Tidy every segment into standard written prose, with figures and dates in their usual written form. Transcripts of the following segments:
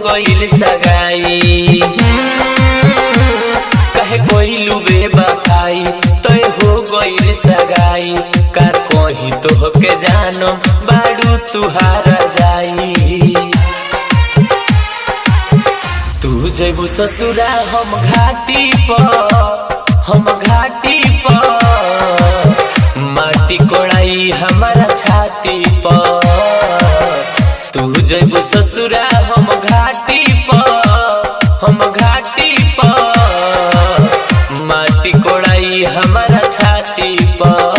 गइल सगाई। कहे कोइलू बेवफाई तय हो गइल सगाई। का कहीं तोहके जानम बाड़ू तुहारा जाई। तू जैबू ससुरा हम घाटी पर माटी कोड़ाई हमारा छाती पर। तू जैबू ससुरा हम घाटी पर माटी कोड़ाई हमारा छाती पर।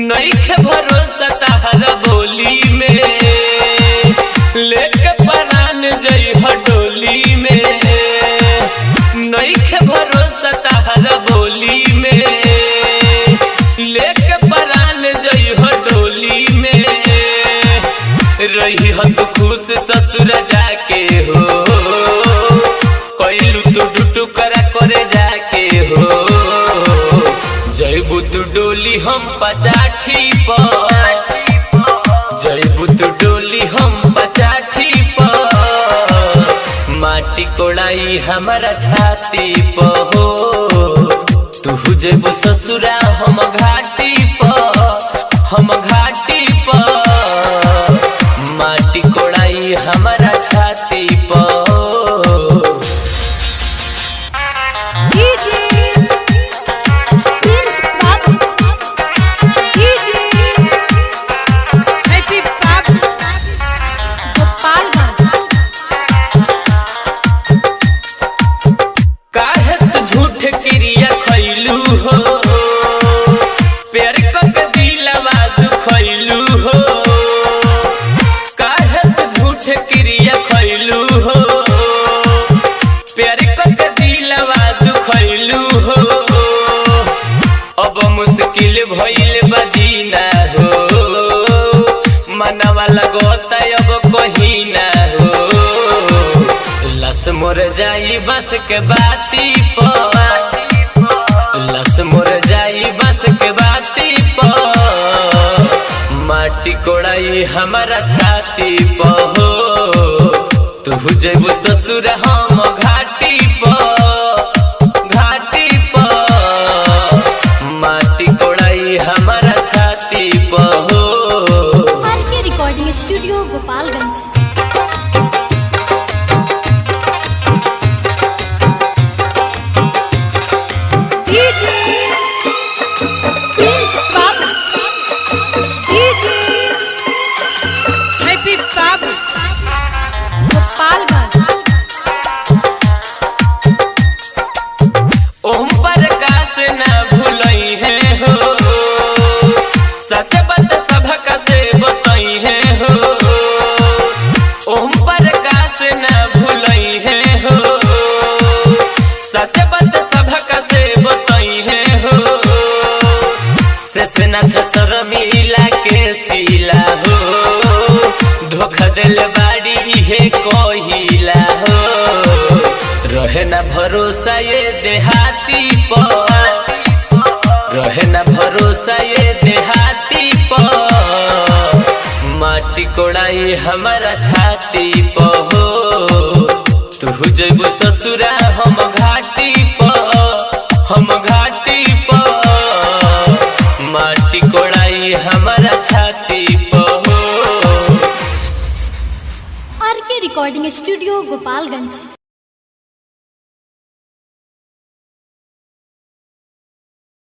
नइखे भरोसा तहरा बोली में लेके परान जई हडोली में। नइखे भरोसा तहरा बोली में लेके परान जई हडोली में। रही हो तू खुश ससुर जाके हो कइलू तू डुटू करा करे जाके हो। जैबू तू डोली हम पचाठी पर जैबू तू डोली हम पचाठी पर माटी कोड़ाई हमारा छाती पर हो। तू जैबू ससुरा हम घाटी पर माटी कोड़ाई हमारा छाती पर। क्रिया खैलू हो प्यार के दिलवा दुखैलू हो। काहे झूठ क्रिया खैलू हो प्यार के दिलवा दुखैलू हो। अब मुश्किल भइल बजीना हो मनवा लगोता अब कहीं ना हो। लस मोर जाई बस के बाती पर लस मोर जाई बस के बाती पर माटी कोड़ाई हमारा छाती पर हो। तू जैबू ससुर हम घाटी पर माटी कोड़ाई हमारा छाती पर हो। RK recording studio Gopalganj. Om Prakash ना भूलई है हो सच बात सबक से बताई है हो। ओम प्रकाश ना भूलई है हो सच बात सबक से बताई है हो। शेषनाथ शर्मिला के सिला हो धोखा दिल बाड़ी है कोहिला हो। रहे ना भरोसा ये देहाती पर रहे ना भरोसा ये देहाती पर माटी कोड़ाई हमारा छाती पर हो। तू जैबू ससुरा हम घाटी पर माटी कोड़ाई हमारा छाती पर हो। RK recording studio Gopalganj.